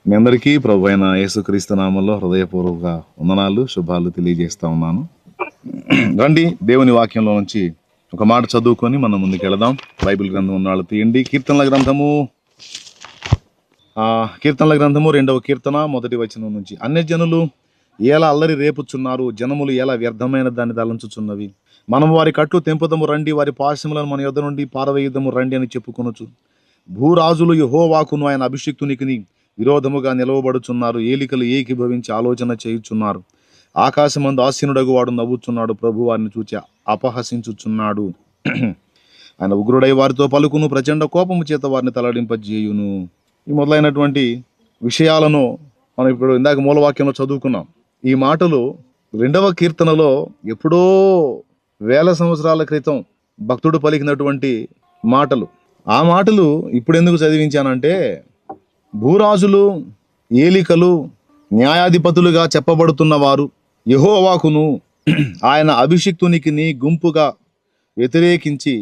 మీ అందరికీ ప్రభు అయిన యేసుక్రీస్తు నామంలో హృదయపూర్వక వందనాలు, శుభాలు తెలియజేస్తా ఉన్నాను. రండి దేవుని వాక్యంలో నుంచి ఒక మాట చదువుకొని మనం ముందుకు వెళదాం. బైబిల్ గ్రంథం ఉన్నాళ్ళు తీయండి. కీర్తనల గ్రంథము 2వ కీర్తన 1వ వచనం నుంచి. అన్యజనులు ఎలా అల్లరి రేపుచున్నారు, జనములు ఎలా వ్యర్థమైన దాన్ని తలంచుచున్నవి. మనం వారి కట్లు తెంపుదము రండి, వారి పాశములను మన యొద్ద నుండి పారవేయుదము రండి అని చెప్పుకొనొచ్చు. భూరాజులు యెహోవాకును ఆయన అభిషిక్తునికి విరోధముగా నిలవబడుచున్నారు. ఏలికలు ఏకీభవించి ఆలోచన చేయుచున్నారు. ఆకాశమందు ఆసీనుడగు వాడు నవ్వుచున్నాడు, ప్రభు వారిని చూచి అపహసించుచున్నాడు. ఆయన ఉగ్రుడై వారితో పలుకును, ప్రచండ కోపము చేత వారిని తలడింపజేయును. ఈ మొదలైనటువంటి విషయాలను మనం ఇప్పుడు ఇందాక మూలవాక్యంలో చదువుకున్నాం. ఈ మాటలు 2వ కీర్తనలో ఎప్పుడో వేల సంవత్సరాల క్రితం భక్తుడు పలికినటువంటి మాటలు. ఆ మాటలు ఇప్పుడు ఎందుకు చదివించానంటే, భూరాజులు, ఏలికలు, న్యాయాధిపతులుగా చెప్పబడుతున్న వారు యెహోవాకును ఆయన అభిషిక్తునికి గుంపుగా వ్యతిరేకించి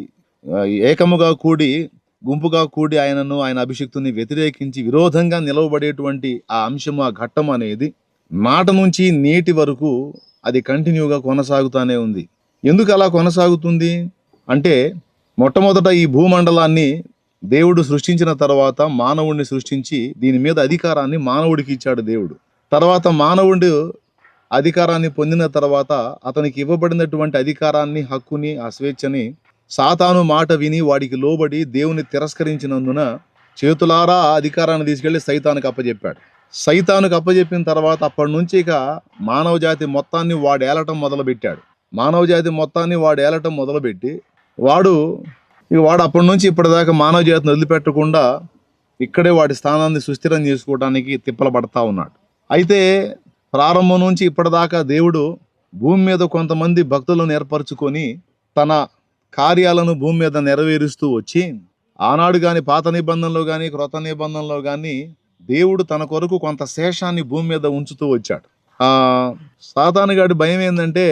గుంపుగా కూడి ఆయనను, ఆయన అభిషిక్తుని వ్యతిరేకించి విరోధంగా నిలవబడేటువంటి ఆ అంశము, ఆ ఘట్టం అనేది మాట నుంచి నేటి వరకు అది కంటిన్యూగా కొనసాగుతూనే ఉంది. ఎందుకు అలా కొనసాగుతుంది అంటే, మొట్టమొదట ఈ భూమండలాన్ని దేవుడు సృష్టించిన తర్వాత మానవుడిని సృష్టించి దీని మీద అధికారాన్ని మానవుడికి ఇచ్చాడు దేవుడు. తర్వాత మానవుడు అధికారాన్ని పొందిన తర్వాత అతనికి ఇవ్వబడినటువంటి అధికారాన్ని, హక్కుని, ఆ స్వేచ్ఛని సాతాను మాట విని వాడికి లోబడి దేవుని తిరస్కరించినందున చేతులారా ఆ అధికారాన్ని తీసుకెళ్లి సైతానికి అప్పచెప్పాడు. సైతానికి అప్పచెప్పిన తర్వాత అప్పటి నుంచి ఇక మానవ జాతి మొత్తాన్ని వాడు ఏలటం మొదలుపెట్టి వాడు అప్పటి నుంచి ఇప్పటిదాకా మానవ జాతిని వదిలిపెట్టకుండా ఇక్కడే వాడి స్థానాన్ని సుస్థిరం చేసుకోవడానికి తిప్పలు పడతా ఉన్నాడు. అయితే ప్రారంభం నుంచి ఇప్పటిదాకా దేవుడు భూమి మీద కొంతమంది భక్తులను ఏర్పరచుకొని తన కార్యాలను భూమి మీద నెరవేరుస్తూ వచ్చి, ఆనాడు కానీ పాత నిబంధనలో కానీ క్రొత్త నిబంధనలో కానీ దేవుడు తన కొరకు కొంత శేషాన్ని భూమి మీద ఉంచుతూ వచ్చాడు. సాతాను గాడి భయం ఏంటంటే,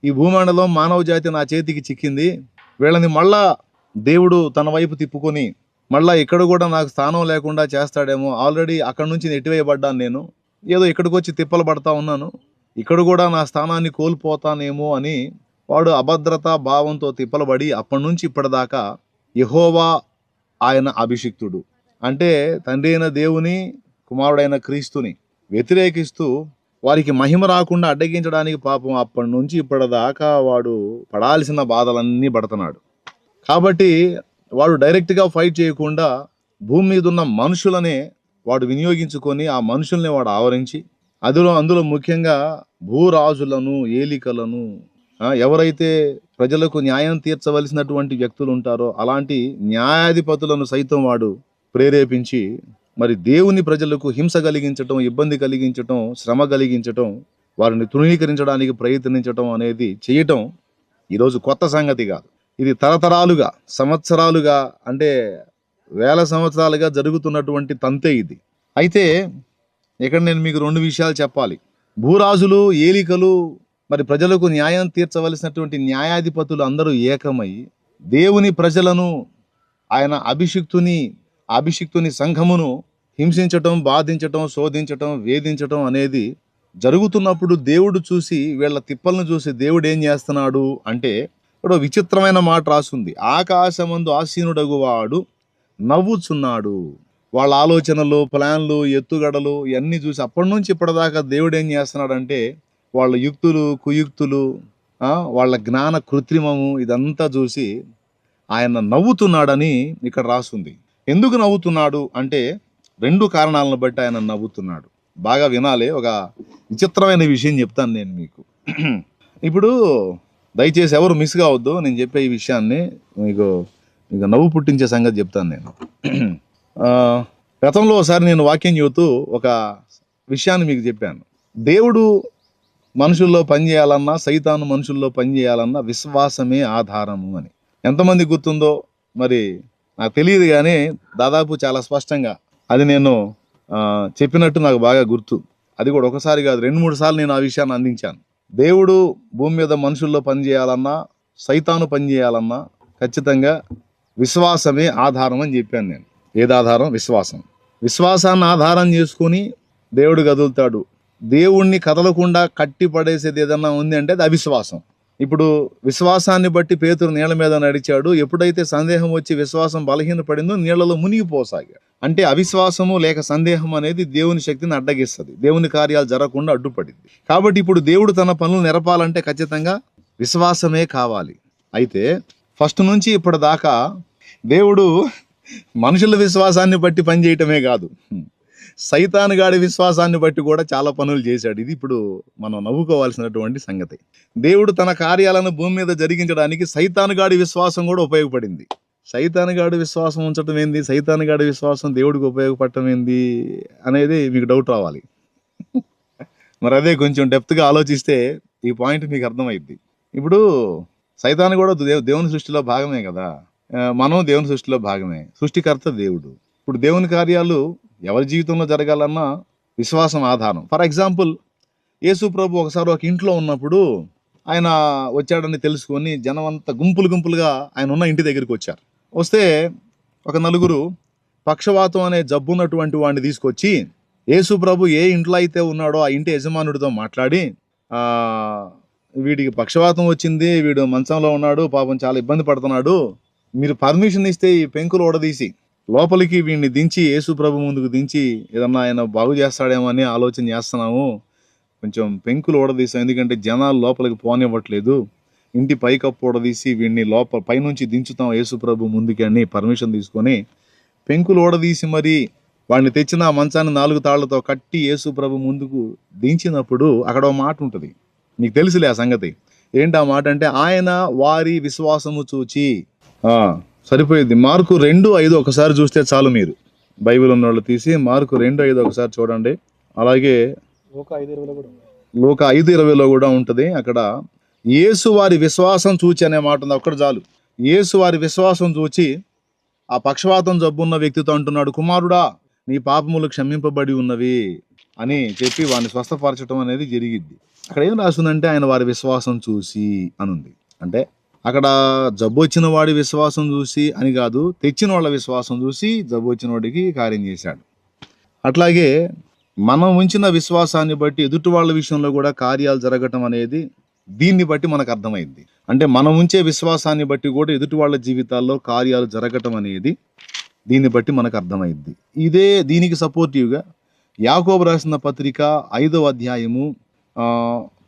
ఈ భూమండలం మానవ జాతి నా చేతికి చిక్కింది, వీళ్ళని మళ్ళా దేవుడు తన వైపు తిప్పుకొని మళ్ళా ఇక్కడ కూడా నాకు స్థానం లేకుండా చేస్తాడేమో, ఆల్రెడీ అక్కడి నుంచి నెట్టివేయబడ్డాను, నేను ఏదో ఇక్కడికి వచ్చి తిప్పలు పడతా ఉన్నాను, ఇక్కడ కూడా నా స్థానాన్ని కోల్పోతానేమో అని వాడు అభద్రతా భావంతో తిప్పలబడి అప్పటి నుంచి ఇప్పటిదాకా యెహోవా ఆయన అభిషిక్తుడు అంటే తండ్రి అయిన దేవుని, కుమారుడైన క్రీస్తుని వ్యతిరేకిస్తూ వారికి మహిమ రాకుండా అడ్డగించడానికి పాపం అప్పటి నుంచి ఇప్పటిదాకా వాడు పడాల్సిన బాధలన్నీ పడుతున్నాడు. కాబట్టి వాడు డైరెక్ట్గా ఫైట్ చేయకుండా భూమి మీద ఉన్న మనుషులనే వాడు వినియోగించుకొని ఆ మనుషుల్ని వాడు ఆవరించి, అందులో ముఖ్యంగా భూరాజులను, ఏలికలను, ఎవరైతే ప్రజలకు న్యాయం తీర్చవలసినటువంటి వ్యక్తులు ఉంటారో అలాంటి న్యాయాధిపతులను సైతం వాడు ప్రేరేపించి మరి దేవుని ప్రజలకు హింస కలిగించటం, ఇబ్బంది కలిగించటం, శ్రమ కలిగించటం, వారిని తృణీకరించడానికి ప్రయత్నించటం అనేది చేయటం ఈరోజు కొత్త సంగతి కాదు. ఇది తరతరాలుగా, సంవత్సరాలుగా, అంటే వేల సంవత్సరాలుగా జరుగుతున్నటువంటి తంతే ఇది. అయితే ఇక్కడ నేను మీకు 2 విషయాలు చెప్పాలి. భూరాజులు, ఏలికలు, మరి ప్రజలకు న్యాయం తీర్చవలసినటువంటి న్యాయాధిపతులు అందరూ ఏకమై దేవుని ప్రజలను, ఆయన అభిషిక్తుని సంఘమును హింసించటం, బాధించటం, శోధించటం, వేధించటం అనేది జరుగుతున్నప్పుడు దేవుడు చూసి, వీళ్ళ తిప్పలను చూసి దేవుడు ఏం చేస్తున్నాడు అంటే, ఇక్కడ విచిత్రమైన మాట రాసుంది. ఆకాశమందు ఆసీనుడగు వాడు నవ్వుచున్నాడు. వాళ్ళ ఆలోచనలు, ప్లాన్లు, ఎత్తుగడలు ఇవన్నీ చూసి అప్పటి నుంచి ఇప్పటిదాకా దేవుడు ఏం చేస్తున్నాడంటే, వాళ్ళ యుక్తులు, కుయుక్తులు, వాళ్ళ జ్ఞాన కృత్రిమము ఇదంతా చూసి ఆయన నవ్వుతున్నాడని ఇక్కడ రాసుంది. ఎందుకు నవ్వుతున్నాడు అంటే 2 కారణాలను బట్టి ఆయన నవ్వుతున్నాడు. బాగా వినాలి. ఒక విచిత్రమైన విషయం చెప్తాను నేను మీకు. ఇప్పుడు దయచేసి ఎవరు మిస్ కావద్దు, నేను చెప్పే ఈ విషయాన్ని మీకు నవ్వు పుట్టించే సంగతి చెప్తాను నేను. గతంలో ఒకసారి నేను వాక్యం చెబుతూ ఒక విషయాన్ని మీకు చెప్పాను. దేవుడు మనుషుల్లో పనిచేయాలన్నా, సైతాను మనుషుల్లో పనిచేయాలన్నా విశ్వాసమే ఆధారము అని. ఎంతమంది గుర్తుందో మరి నాకు తెలియదు, కానీ దాదాపు చాలా స్పష్టంగా అది నేను చెప్పినట్టు నాకు బాగా గుర్తు. అది కూడా ఒకసారి కాదు, 2-3 సార్లు నేను ఆ విషయాన్ని అందించాను. దేవుడు భూమి మీద మనుషుల్లో పనిచేయాలన్నా, సైతాను పనిచేయాలన్నా ఖచ్చితంగా విశ్వాసమే ఆధారం అని చెప్పాను నేను. ఏది ఆధారం? విశ్వాసం. విశ్వాసాన్ని ఆధారం చేసుకుని దేవుడు కదులుతాడు. దేవుణ్ణి కదలకుండా కట్టి పడేసేది ఏదన్నా ఉంది అంటే అది అవిశ్వాసం. ఇప్పుడు విశ్వాసాన్ని బట్టి పేతురు నీళ్ళ మీద నడిచాడు. ఎప్పుడైతే సందేహం వచ్చి విశ్వాసం బలహీనపడిందో నీళ్లలో మునిగిపోసాగాడు. అంటే అవిశ్వాసము లేక సందేహం అనేది దేవుని శక్తిని అడ్డగిస్తుంది, దేవుని కార్యాలు జరగకుండా అడ్డుపడింది. కాబట్టి ఇప్పుడు దేవుడు తన పనులు నెరపాలంటే ఖచ్చితంగా విశ్వాసమే కావాలి. అయితే ఫస్ట్ నుంచి ఇప్పటిదాకా దేవుడు మనుషుల విశ్వాసాన్ని బట్టి పనిచేయటమే కాదు, సైతాను గాడి విశ్వాసాన్ని బట్టి కూడా చాలా పనులు చేశాడు. ఇది ఇప్పుడు మనం నవ్వుకోవాల్సినటువంటి సంగతి. దేవుడు తన కార్యాలను భూమి మీద జరిగించడానికి సైతాను గాడి విశ్వాసం కూడా ఉపయోగపడింది. సైతాను గాడి విశ్వాసం ఉంచటం ఏంది, సైతాను గాడి విశ్వాసం దేవుడికి ఉపయోగపడటం ఏంది అనేది మీకు డౌట్ రావాలి. మరి అదే కొంచెం డెప్త్గా ఆలోచిస్తే ఈ పాయింట్ మీకు అర్థమైద్ది. ఇప్పుడు సైతాను కూడా దేవుని సృష్టిలో భాగమే కదా, మనం దేవుని సృష్టిలో భాగమే, సృష్టికర్త దేవుడు. ఇప్పుడు దేవుని కార్యాలు ఎవరి జీవితంలో జరగాలన్నా విశ్వాసం ఆధారం. ఫర్ ఎగ్జాంపుల్, యేసు ప్రభు ఒకసారి ఒక ఇంట్లో ఉన్నప్పుడు ఆయన వచ్చాడని తెలుసుకొని జనం అంతా గుంపులుగా ఆయన ఉన్న ఇంటి దగ్గరికి వచ్చారు. వస్తే ఒక నలుగురు పక్షవాతం అనే జబ్బు ఉన్నటువంటి వాడిని తీసుకొచ్చి యేసు ప్రభు ఏ ఇంట్లో అయితే ఉన్నాడో ఆ ఇంటి యజమానుడితో మాట్లాడి, వీడికి పక్షవాతం వచ్చింది, వీడు మంచంలో ఉన్నాడు, పాపం చాలా ఇబ్బంది పడుతున్నాడు, మీరు పర్మిషన్ ఇస్తే ఈ పెంకులు ఓడదీసి లోపలికి వీడిని దించి యేసు ప్రభు ముందుకు దించి ఏదన్నా ఆయన బాగు చేస్తాడేమో అని ఆలోచన చేస్తున్నాము, కొంచెం పెంకులు ఓడదీసాం, ఎందుకంటే జనాలు లోపలికి పోనివ్వట్లేదు, ఇంటి పైకప్పు ఓడదీసి వీడిని పైనుంచి దించుతాం యేసు ప్రభు ముందుకి అని పర్మిషన్ తీసుకొని పెంకులు ఓడదీసి మరి వాడిని తెచ్చిన ఆ మంచాన్ని 4 తాళ్లతో కట్టి యేసు ప్రభు ముందుకు దించినప్పుడు అక్కడ ఒక మాట ఉంటుంది, నీకు తెలుసులే ఆ సంగతి. ఏంటి ఆ మాట అంటే, ఆయన వారి విశ్వాసము చూచి. సరిపోయింది. మార్కు 2:5 ఒకసారి చూస్తే చాలు, మీరు బైబిల్ ఉన్న వాళ్ళు తీసి మార్కు 2:5 ఒకసారి చూడండి. అలాగే లూకా 5:20 కూడా ఉంటుంది. అక్కడ యేసు వారి విశ్వాసం చూచి అనే మాట ఉంది, అక్కడ చాలు. యేసు వారి విశ్వాసం చూచి ఆ పక్షవాతం జబ్బున్న వ్యక్తితో అంటున్నాడు, కుమారుడా నీ పాపములు క్షమింపబడి ఉన్నవి అని చెప్పి వాడిని స్వస్థపరచడం అనేది జరిగిద్ది. అక్కడ ఏం రాస్తుందంటే ఆయన వారి విశ్వాసం చూసి అనుంది. అంటే అక్కడ జబ్బు వచ్చిన వాడి విశ్వాసం చూసి అని కాదు, తెచ్చిన వాళ్ళ విశ్వాసం చూసి జబ్బు వచ్చిన వాడికి కార్యం చేశాడు. అట్లాగే మనం ఉంచిన విశ్వాసాన్ని బట్టి ఎదుటి వాళ్ళ విషయంలో కూడా కార్యాలు జరగటం అనేది దీన్ని బట్టి మనకు అర్థమైంది. అంటే మనం ఉంచే విశ్వాసాన్ని బట్టి కూడా ఎదుటి వాళ్ళ జీవితాల్లో కార్యాలు జరగటం అనేది దీన్ని బట్టి మనకు అర్థమైంది. దీనికి సపోర్టివ్గా యాకోబు రాసిన పత్రిక 5వ అధ్యాయము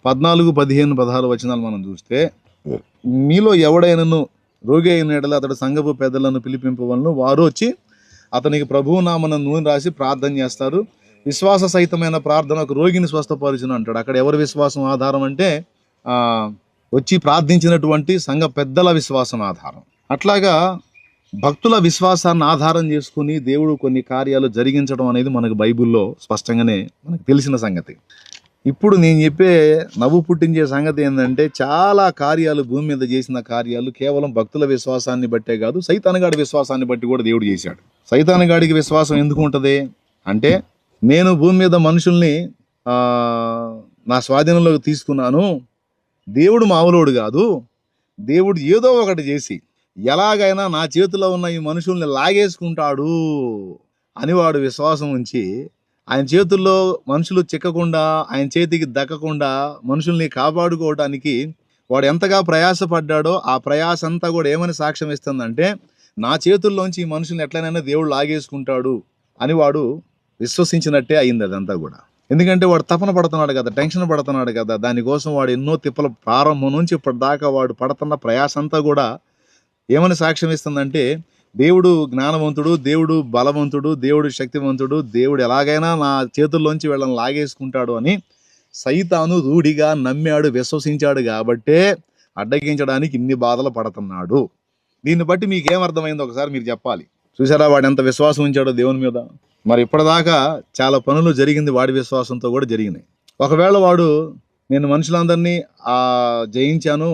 14, 15, 16 వచనాలు మనం చూస్తే, మీలో ఎవడైనను రోగి అయిన ఎడల అతడు సంఘపు పెద్దలను పిలిపింపవలను, వారు వచ్చి అతనికి ప్రభువు నామన నూనె రాసి ప్రార్థన చేస్తారు, విశ్వాస సహితమైన ప్రార్థన ఒక రోగిని స్వస్థపరచును అంటాడు. అక్కడ ఎవరి విశ్వాసం ఆధారం అంటే వచ్చి ప్రార్థించినటువంటి సంఘ పెద్దల విశ్వాసం ఆధారం. అట్లాగా భక్తుల విశ్వాసాన్ని ఆధారం చేసుకుని దేవుడు కొన్ని కార్యాలు జరిగించడం అనేది మనకు బైబిల్లో స్పష్టంగానే మనకు తెలిసిన సంగతి. ఇప్పుడు నేను చెప్పే నవ్వు పుట్టించే సంగతి ఏంటంటే, చాలా కార్యాలు భూమి మీద చేసిన కార్యాలు కేవలం భక్తుల విశ్వాసాన్ని బట్టే కాదు, సైతానుగాడి విశ్వాసాన్ని బట్టి కూడా దేవుడు చేశాడు. సైతానుగాడికి విశ్వాసం ఎందుకు ఉంటుంది అంటే, నేను భూమి మీద మనుషుల్ని నా స్వాధీనంలోకి తీసుకున్నాను, దేవుడు మామూలుడు కాదు, దేవుడు ఏదో ఒకటి చేసి ఎలాగైనా నా చేతిలో ఉన్న ఈ మనుషుల్ని లాగేసుకుంటాడు అని వాడు విశ్వాసం ఉంచి, ఆయన చేతుల్లో మనుషులు చిక్కకుండా, ఆయన చేతికి దక్కకుండా మనుషుల్ని కాపాడుకోవడానికి వాడు ఎంతగా ప్రయాసపడ్డాడో ఆ ప్రయాస అంతా కూడా ఏమని సాక్ష్యం ఇస్తుందంటే, నా చేతుల్లోంచి ఈ మనుషుల్ని ఎట్లనైనా దేవుడు లాగేసుకుంటాడు అని వాడు విశ్వసించినట్టే అయింది అదంతా కూడా. ఎందుకంటే వాడు తపన పడుతున్నాడు కదా, టెన్షన్ పడుతున్నాడు కదా, దానికోసం వాడు ఎన్నో తిప్పల ప్రారంభం నుంచి ఇప్పటిదాకా వాడు పడుతున్న ప్రయాస అంతా కూడా ఏమని సాక్ష్యం ఇస్తుందంటే, దేవుడు జ్ఞానవంతుడు, దేవుడు బలవంతుడు, దేవుడు శక్తివంతుడు, దేవుడు ఎలాగైనా నా చేతుల్లోంచి వీళ్ళని లాగేసుకుంటాడు అని సైతాను రూఢిగా నమ్మాడు, విశ్వసించాడు కాబట్టే అడ్డగించడానికి ఇన్ని బాధలు పడుతున్నాడు. దీన్ని బట్టి మీకేమర్థమైందో ఒకసారి మీరు చెప్పాలి. చూసారా వాడు ఎంత విశ్వాసం ఉంచాడో దేవుని మీద. మరి ఇప్పటిదాకా చాలా పనులు జరిగింది వాడి విశ్వాసంతో కూడా జరిగినాయి. ఒకవేళ వాడు నేను మనుషులందరినీ జయించాను,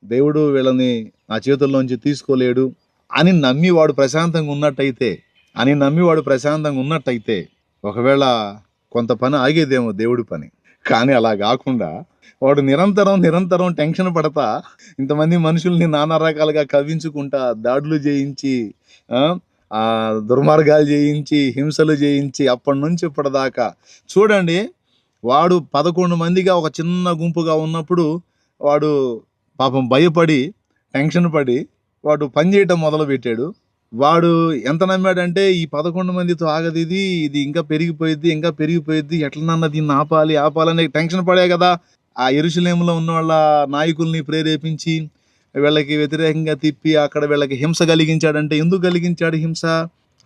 దేవుడు వీళ్ళని నా చేతుల్లోంచి తీసుకోలేడు అని నమ్మి వాడు ప్రశాంతంగా ఉన్నట్టయితే ఒకవేళ కొంత పని ఆగేదేమో దేవుడి పని. కానీ అలా కాకుండా వాడు నిరంతరం టెన్షన్ పడతా, ఇంతమంది మనుషుల్ని నానా రకాలుగా కవ్వించుకుంటా, దాడులు చేయించి ఆ దుర్మార్గాలు చేయించి, హింసలు చేయించి, అప్పటి నుంచి ఇప్పటిదాకా చూడండి. వాడు 11 మందిగా ఒక చిన్న గుంపుగా ఉన్నప్పుడు వాడు పాపం భయపడి, టెన్షన్ పడి వాడు పని చేయటం మొదలుపెట్టాడు. వాడు ఎంత నమ్మాడంటే ఈ 11 మందితో ఆగదు ఇది ఇంకా పెరిగిపోయిద్ది, ఎట్లనన్నా దీన్ని ఆపాలని టెన్షన్ పడే కదా ఆ యెరూషలేములో ఉన్న వాళ్ళ నాయకుల్ని ప్రేరేపించి వీళ్ళకి వ్యతిరేకంగా తిప్పి అక్కడ వీళ్ళకి హింస కలిగించాడంటే, ఎందుకు కలిగించాడు హింస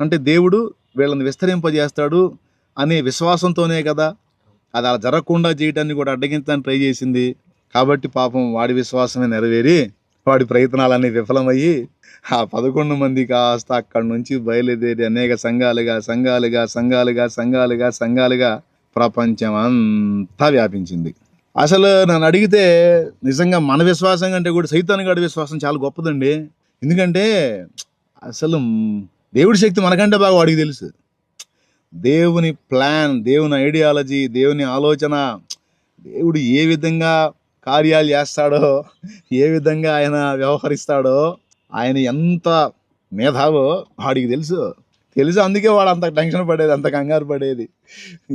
అంటే దేవుడు వీళ్ళని విస్తరింపజేస్తాడు అనే విశ్వాసంతోనే కదా. అది అలా జరగకుండా చేయటాన్ని కూడా అడ్డగించడానికి ట్రై చేసింది. కాబట్టి పాపం వాడి విశ్వాసమే నెరవేరి వాడి ప్రయత్నాలన్నీ విఫలమయ్యి ఆ 11 మంది కాస్త అక్కడి నుంచి బయలుదేరి అనేక సంఘాలుగా ప్రపంచం అంతా వ్యాపించింది. అసలు నన్ను అడిగితే నిజంగా మన విశ్వాసం కంటే కూడా సైతాను గాడి విశ్వాసం చాలా గొప్పదండి. ఎందుకంటే అసలు దేవుడి శక్తి మనకంటే బాగా వాడికి తెలుసు. దేవుని ప్లాన్, దేవుని ఐడియాలజీ, దేవుని ఆలోచన, దేవుడు ఏ విధంగా కార్యాలు చేస్తాడో, ఏ విధంగా ఆయన వ్యవహరిస్తాడో, ఆయన ఎంత మేధావో వాడికి తెలుసు. అందుకే వాడు అంత టెన్షన్ పడేది, అంత కంగారు పడేది.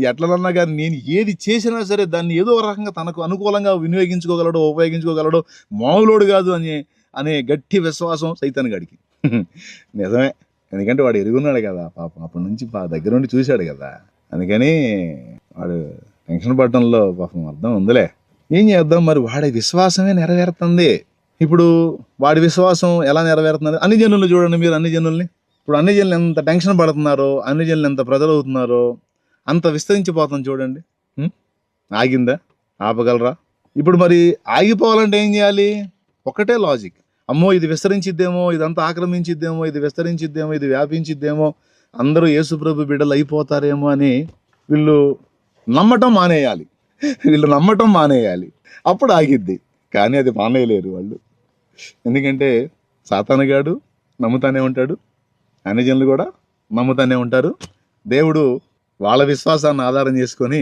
ఎట్లనన్నా కానీ నేను ఏది చేసినా సరే దాన్ని ఏదో ఒక రకంగా తనకు అనుకూలంగా ఉపయోగించుకోగలడు, మామూలోడు కాదు అనే గట్టి విశ్వాసం సైతాన్ గడికి. నిజమే, ఎందుకంటే వాడు ఎరుగున్నాడు కదా పాపం, అప్పటి నుంచి దగ్గర నుండి చూశాడు కదా. అందుకని వాడు టెన్షన్ పడటంలో పాపం అర్థం ఉందిలే. ఏం చేద్దాం మరి, వాడి విశ్వాసమే నెరవేరుతుంది. ఇప్పుడు వాడి విశ్వాసం ఎలా నెరవేరుతుంది? అన్ని జనులు చూడండి మీరు, అన్ని జనుల్ని ఇప్పుడు అన్ని జనులు ఎంత టెన్షన్ పడుతున్నారో, అన్ని జనులు ఎంత ప్రజలు అవుతున్నారో అంత విస్తరించిపోతాం చూడండి. ఆగిందా? ఆపగలరా? ఇప్పుడు మరి ఆగిపోవాలంటే ఏం చేయాలి? ఒకటే లాజిక్, అమ్మో ఇది విస్తరించిద్దేమో, ఇదంతా ఆక్రమించిద్దేమో, ఇది విస్తరించిద్దేమో, ఇది వ్యాపించిద్దేమో, అందరూ యేసుప్రభు బిడ్డలు అయిపోతారేమో అని వీళ్ళు నమ్మటం మానేయాలి. అప్పుడు ఆగిద్ది. కానీ అది మానేయలేరు వాళ్ళు. ఎందుకంటే సాతానుగాడు నమ్ముతానే ఉంటాడు, అన్ని జనులు కూడా నమ్ముతానే ఉంటారు. దేవుడు వాళ్ళ విశ్వాసాన్ని ఆధారం చేసుకొని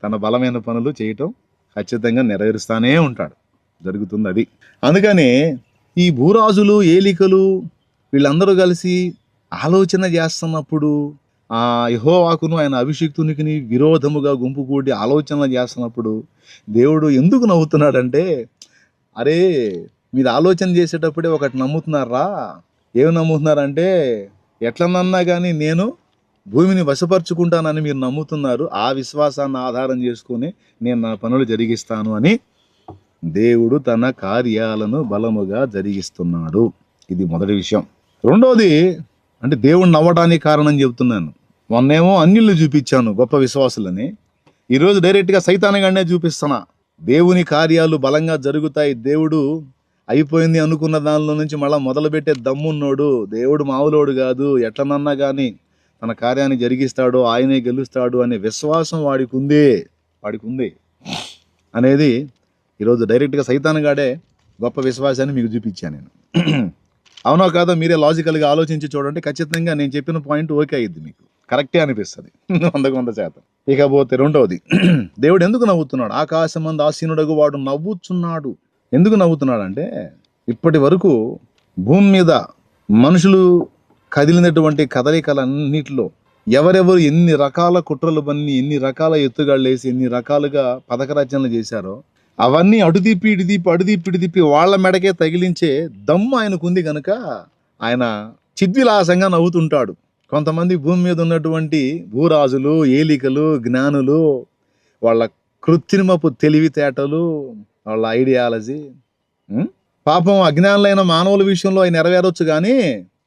తన బలమైన పనులు చేయటం ఖచ్చితంగా నెరవేరుస్తానే ఉంటాడు. జరుగుతుంది అది. అందుకని ఈ భూరాజులు, ఏలికలు వీళ్ళందరూ కలిసి ఆలోచన చేస్తున్నప్పుడు, ఆ యెహోవాకును ఆయన అభిషిక్తునికి విరోధముగా గుంపు కూడి ఆలోచనలు చేస్తున్నప్పుడు దేవుడు ఎందుకు నవ్వుతున్నాడంటే, అరే మీరు ఆలోచన చేసేటప్పుడే ఒకటి నమ్ముతున్నారా? ఏమి నమ్ముతున్నారంటే, ఎట్లనన్నా కానీ నేను భూమిని వశపరుచుకుంటానని మీరు నమ్ముతున్నారు. ఆ విశ్వాసాన్ని ఆధారం చేసుకుని నేను నా పనులు జరిగిస్తాను అని దేవుడు తన కార్యాలను బలముగా జరిగిస్తున్నాడు. ఇది మొదటి విషయం. రెండోది అంటే దేవుడు నవ్వడానికి కారణం చెబుతున్నాను. మొన్నేమో అన్యుల్ని చూపించాను గొప్ప విశ్వాసులని, ఈరోజు డైరెక్ట్గా సైతానుగానే చూపిస్తున్నా. దేవుని కార్యాలు బలంగా జరుగుతాయి. దేవుడు అయిపోయింది అనుకున్న దానిలో నుంచి మళ్ళీ మొదలుపెట్టే దమ్మున్నోడు. దేవుడు మామూలోడు కాదు, ఎట్లనన్నా కానీ తన కార్యాన్ని జరిగిస్తాడు, ఆయనే గెలుస్తాడు అనే విశ్వాసం వాడికి ఉంది అనేది ఈరోజు డైరెక్ట్గా సైతానుగాడే గొప్ప విశ్వాసాన్ని మీకు చూపించాను నేను. అవునో కాదో మీరే లాజికల్గా ఆలోచించి చూడండి. ఖచ్చితంగా నేను చెప్పిన పాయింట్ ఓకే అయ్యిద్ది, మీకు కరెక్టే అనిపిస్తుంది 100%. ఇకపోతే రెండవది, దేవుడు ఎందుకు నవ్వుతున్నాడు? ఆకాశమందు ఆసీనుడగు వాడు నవ్వుచున్నాడు. ఎందుకు నవ్వుతున్నాడు అంటే, ఇప్పటి వరకు భూమి మీద మనుషులు కదిలినటువంటి కదలికలన్నిటిలో ఎవరెవరు ఎన్ని రకాల కుట్రలు పన్ని, ఎన్ని రకాల ఎత్తుగాళ్ళు వేసి, ఎన్ని రకాలుగా పథక రచనలు చేశారో అవన్నీ అటు తిప్పి ఇటు తిప్పి వాళ్ళ మెడకే తగిలించే దమ్ము ఆయనకుంది కనుక ఆయన చిద్విలాసంగా నవ్వుతుంటాడు. కొంతమంది భూమి మీద ఉన్నటువంటి భూరాజులు, ఏలికలు, జ్ఞానులు, వాళ్ళ కృత్రిమపు తెలివితేటలు, వాళ్ళ ఐడియాలజీ, పాపం అజ్ఞానులైన మానవుల విషయంలో ఆయన నెరవేరొచ్చు, కానీ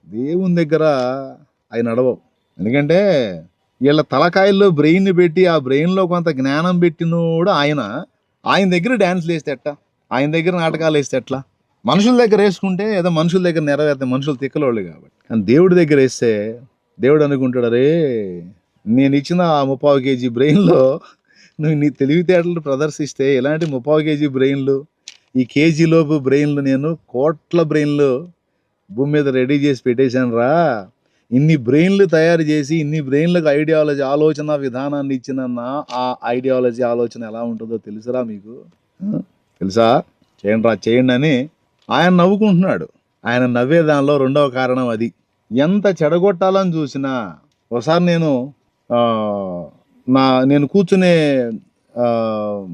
దేవుని దగ్గర ఆయన నడవవు. ఎందుకంటే వీళ్ళ తలకాయల్లో బ్రెయిన్ పెట్టి ఆ బ్రెయిన్లో కొంత జ్ఞానం పెట్టినోడు ఆయన దగ్గర డ్యాన్స్లు వేస్తే ఎట్లా, ఆయన దగ్గర నాటకాలు వేస్తే ఎట్లా? మనుషుల దగ్గర వేసుకుంటే ఏదో మనుషుల దగ్గర నెరవేరుతాయి, మనుషులు తిక్కలోళ్ళు కాబట్టి. కానీ దేవుడి దగ్గర వేస్తే దేవుడు అనుకుంటాడు, అరే నేను ఇచ్చిన ఆ 30 kg బ్రెయిన్లో నువ్వు నీ తెలివితేటలు ప్రదర్శిస్తే ఇలాంటి 30 kg బ్రెయిన్లు, ఈ కేజీలోపు బ్రెయిన్లు, నేను కోట్ల బ్రెయిన్లు భూమి మీద రెడీ చేసి పెట్టేశాను రా. ఇన్ని బ్రెయిన్లు తయారు చేసి ఇన్ని బ్రెయిన్లకు ఐడియాలజీ, ఆలోచన విధానాన్ని ఇచ్చిన ఆ ఐడియాలజీ, ఆలోచన ఎలా ఉంటుందో తెలుసురా మీకు? తెలుసా? చేయండి అని ఆయన నవ్వుకుంటున్నాడు. ఆయన నవ్వే దానిలో రెండవ కారణం అది. ఎంత చెడగొట్టాలని చూసినా ఒకసారి ఆ, నేను కూర్చునే ఆ,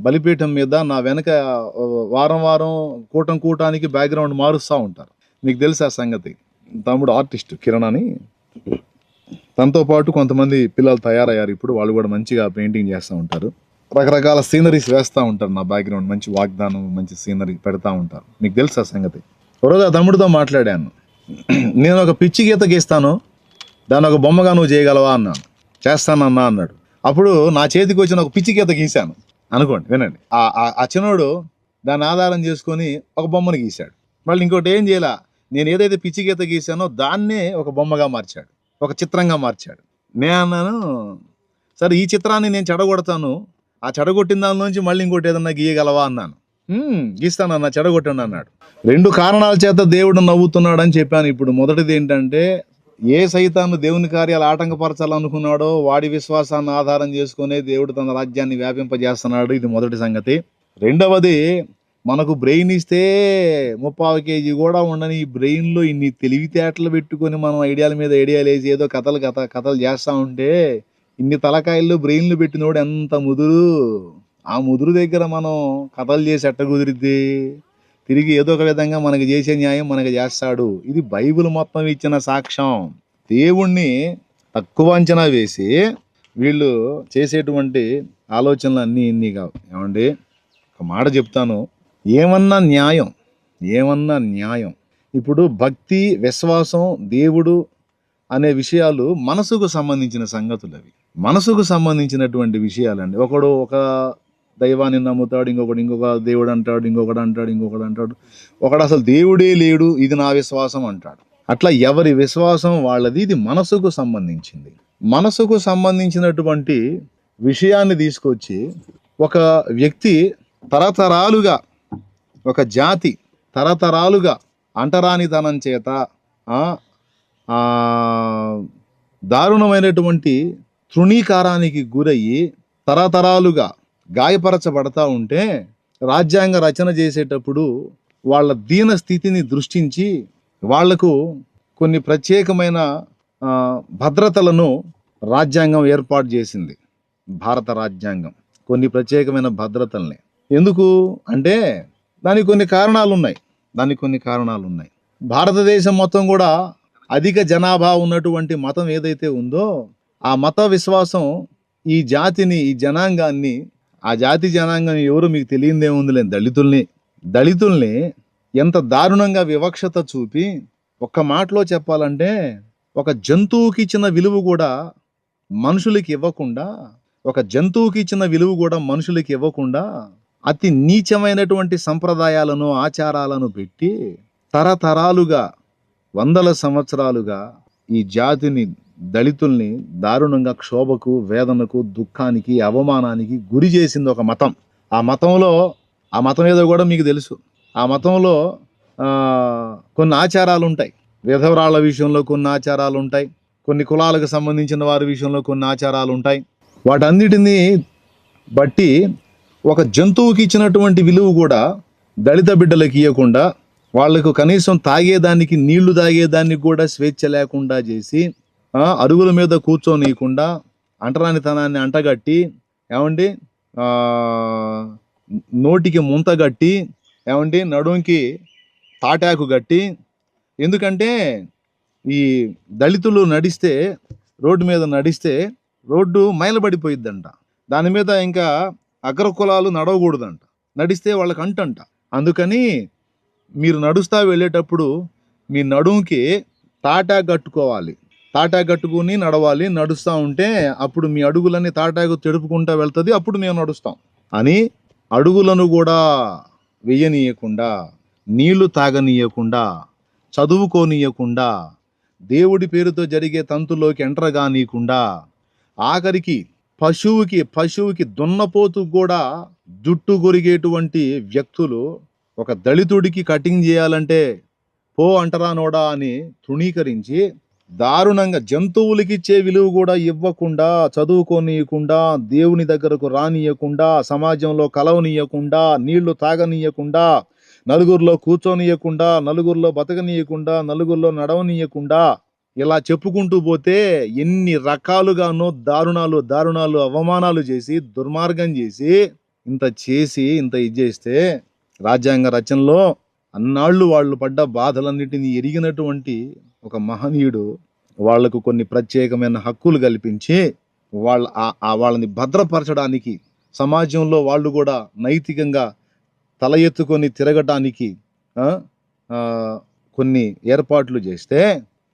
బలిపీఠం మీద నా వెనక వారం వారం కూటానికి బ్యాక్గ్రౌండ్ మారుస్తూ ఉంటారు. మీకు తెలుసు ఆ సంగతి. తమ్ముడు ఆర్టిస్ట్ కిరణ్ అని, తనతో పాటు కొంతమంది పిల్లలు తయారయ్యారు. ఇప్పుడు వాళ్ళు కూడా మంచిగా పెయింటింగ్ చేస్తూ ఉంటారు. రకరకాల సీనరీస్ వేస్తూ ఉంటారు. నా బ్యాక్గ్రౌండ్ మంచి వాగ్దానం, మంచి సీనరీ పెడతా ఉంటారు. మీకు తెలుసు ఆ సంగతి. ఒకరోజు ఆ తమ్ముడితో మాట్లాడాను. నేను ఒక పిచ్చి గీత గీస్తాను, దాన్ని ఒక బొమ్మగా నువ్వు చేయగలవా అన్నాను. చేస్తానన్నా అన్నాడు. అప్పుడు నా చేతికి వచ్చిన ఒక పిచ్చి గీత గీశాను అనుకోండి. వినండి, ఆ చిన్నోడు దాన్ని ఆధారం చేసుకొని ఒక బొమ్మను గీశాడు. మళ్ళీ ఇంకోటి ఏం చేయాల, నేను ఏదైతే పిచ్చి గీత గీశానో దాన్నే ఒక బొమ్మగా మార్చాడు, ఒక చిత్రంగా మార్చాడు. నేను అన్నాను, సరే ఈ చిత్రాన్ని నేను చెడగొడతాను, ఆ చెడగొట్టిన దానిలోంచి మళ్ళీ ఇంకోటి ఏదన్నా గీయగలవా అన్నాను. గీస్తానన్నా, చెడగొట్టండి అన్నాడు. 2 కారణాల చేత దేవుడు నవ్వుతున్నాడు అని చెప్పాను. ఇప్పుడు మొదటిది ఏంటంటే, ఏ సైతాను దేవుని కార్యాలు ఆటంకపరచాలనుకున్నాడో వాడి విశ్వాసాన్ని ఆధారం చేసుకునే దేవుడు తన రాజ్యాన్ని వ్యాపింపజేస్తున్నాడు. ఇది మొదటి సంగతి. రెండవది, మనకు బ్రెయిన్ ఇస్తే 30 కేజీ కూడా ఉండని ఈ బ్రెయిన్లో ఇన్ని తెలివితేటలు పెట్టుకొని మనం ఐడియాల మీద ఐడియాలు వేసి ఏదో కథలు చేస్తూ ఉంటే, ఇన్ని తలకాయల్లో బ్రెయిన్లు పెట్టినోడు ఎంత ముదురు. ఆ ముదురు దగ్గర మనం కథలు చేసి ఎట్ట కుదిరిద్ది? తిరిగి ఏదో ఒక విధంగా మనకి చేసే న్యాయం మనకి చేస్తాడు. ఇది బైబిల్ మొత్తం ఇచ్చిన సాక్ష్యం. దేవుణ్ణి తక్కువ అంచనా వేసి వీళ్ళు చేసేటువంటి ఆలోచనలు అన్నీ ఇన్ని కావు. ఏమండి, ఒక మాట చెప్తాను, ఏమన్నా న్యాయం. ఇప్పుడు భక్తి, విశ్వాసం, దేవుడు అనే విషయాలు మనసుకు సంబంధించిన సంగతులు. అవి మనసుకు సంబంధించినటువంటి విషయాలండి. ఒకడు ఒక దైవాన్ని నమ్ముతాడు, ఇంకొక దేవుడు అంటాడు, ఇంకొకడు అంటాడు, ఒకడు అసలు దేవుడే లేడు, ఇది నా విశ్వాసం అంటాడు. అట్లా ఎవరి విశ్వాసం వాళ్ళది. ఇది మనసుకు సంబంధించింది. మనసుకు సంబంధించినటువంటి విషయాన్ని తీసుకొచ్చి ఒక వ్యక్తి తరతరాలుగా, ఒక జాతి తరతరాలుగా అంటరానితనం చేత దారుణమైనటువంటి తృణీకారానికి గురయ్యి తరతరాలుగా గాయపరచబడతా ఉంటే, రాజ్యాంగ రచన చేసేటప్పుడు వాళ్ళ దీన స్థితిని దృష్టించి వాళ్లకు కొన్ని ప్రత్యేకమైన భద్రతలను రాజ్యాంగం ఏర్పాటు చేసింది. భారత రాజ్యాంగం కొన్ని ప్రత్యేకమైన భద్రతల్ని. ఎందుకు అంటే దానికి కొన్ని కారణాలు ఉన్నాయి. భారతదేశం మొత్తం కూడా అధిక జనాభా ఉన్నటువంటి మతం ఏదైతే ఉందో, ఆ మత విశ్వాసం ఈ జాతిని, ఈ జనాంగాన్ని, ఆ జాతి జనాంగం ఎవరు మీకు తెలియదేముందిలే, దళితుల్ని ఎంత దారుణంగా వివక్షత చూపి, ఒక్క మాటలో చెప్పాలంటే ఒక జంతువుకి ఇచ్చిన విలువ కూడా మనుషులకి ఇవ్వకుండా అతి నీచమైనటువంటి సంప్రదాయాలను, ఆచారాలను పెట్టి తరతరాలుగా, వందల సంవత్సరాలుగా ఈ జాతిని, దళితుల్ని దారుణంగా క్షోభకు, వేదనకు, దుఃఖానికి, అవమానానికి గురి చేసింది ఒక మతం. ఆ మతం ఏదో కూడా మీకు తెలుసు. ఆ మతంలో కొన్ని ఆచారాలు ఉంటాయి. విధవరాళ్ల విషయంలో కొన్ని ఆచారాలు ఉంటాయి, కొన్ని కులాలకు సంబంధించిన వారి విషయంలో కొన్ని ఆచారాలు ఉంటాయి. వాటన్నిటినీ బట్టి ఒక జంతువుకి ఇచ్చినటువంటి విలువ కూడా దళిత బిడ్డలకు ఇవ్వకుండా, వాళ్లకు కనీసం తాగేదానికి, నీళ్లు తాగేదానికి కూడా స్వేచ్ఛ లేకుండా చేసి, అరుగుల మీద కూర్చోనీయకుండా, అంటరానితనాన్ని అంటగట్టి, ఏమండి నోటికి ముంత గట్టి, ఏమండి నడుంకి తాటాకు గట్టి. ఎందుకంటే ఈ దళితులు రోడ్డు మీద నడిస్తే రోడ్డు మైలబడిపోయిద్దంట. దాని మీద ఇంకా అగ్రకులాలు నడవకూడదంట, నడిస్తే వాళ్ళకి అంటంట. అందుకని మీరు నడుస్తా వెళ్ళేటప్పుడు మీ నడుంకి తాటాకు కట్టుకోవాలి, తాటాకు కట్టుకుని నడవాలి. నడుస్తూ ఉంటే అప్పుడు మీ అడుగులన్నీ తాటాకు తెడుపుకుంటా వెళ్తుంది, అప్పుడు మేము నడుస్తాం అని అడుగులను కూడా వెయ్యనీయకుండా, నీళ్లు తాగనీయకుండా, చదువుకోనీయకుండా, దేవుడి పేరుతో జరిగే తంతులోకి ఎంటర్ కానీయకుండా, ఆఖరికి పశువుకి దున్నపోతు కూడా జుట్టు కొరిగేటువంటి వ్యక్తులు ఒక దళితుడికి కటింగ్ చేయాలంటే పో అంటరానోడా అని తృణీకరించి, దారుణంగా జంతువులకి ఇచ్చే విలువ కూడా ఇవ్వకుండా, చదువుకోనీయకుండా, దేవుని దగ్గరకు రానియకుండా, సమాజంలో కలవనీయకుండా, నీళ్లు తాగనీయకుండా, నలుగురిలో కూర్చోనీయకుండా, నలుగురిలో బతకనీయకుండా, నలుగురిలో నడవనీయకుండా, ఇలా చెప్పుకుంటూ పోతే ఎన్ని రకాలుగానో దారుణాలు దారుణాలు అవమానాలు చేసి దుర్మార్గం చేసి ఇంత ఇది చేస్తే రాజ్యాంగ రచనలో అన్నాళ్ళు వాళ్ళు పడ్డ బాధలన్నిటినీ ఎరిగినటువంటి ఒక మహనీయుడు వాళ్లకు కొన్ని ప్రత్యేకమైన హక్కులు కల్పించి వాళ్ళని భద్రపరచడానికి, సమాజంలో వాళ్ళు కూడా నైతికంగా తల ఎత్తుకొని తిరగటానికి కొన్ని ఏర్పాట్లు చేస్తే